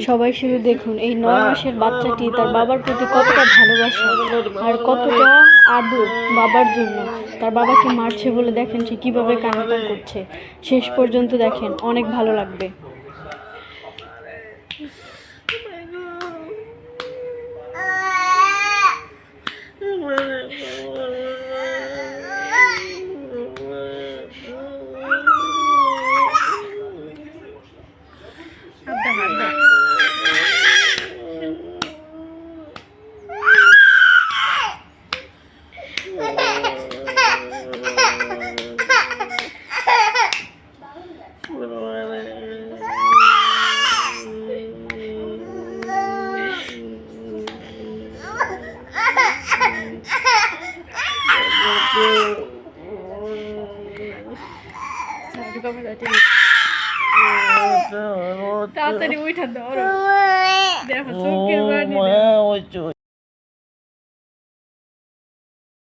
সবাই শুধু দেখুন এই 9 মাসের বাচ্চাটি তার বাবার প্রতি কতটা ভালোবাসা আর কতটা আদর বাবার জন্য। তার বাবাকে মারছে বলে দেখেন সে কীভাবে কান্না করছে। শেষ পর্যন্ত দেখেন, অনেক ভালো লাগবে। তাড়াতাড়ি উঠা দাও, দেখো চোখের পানি।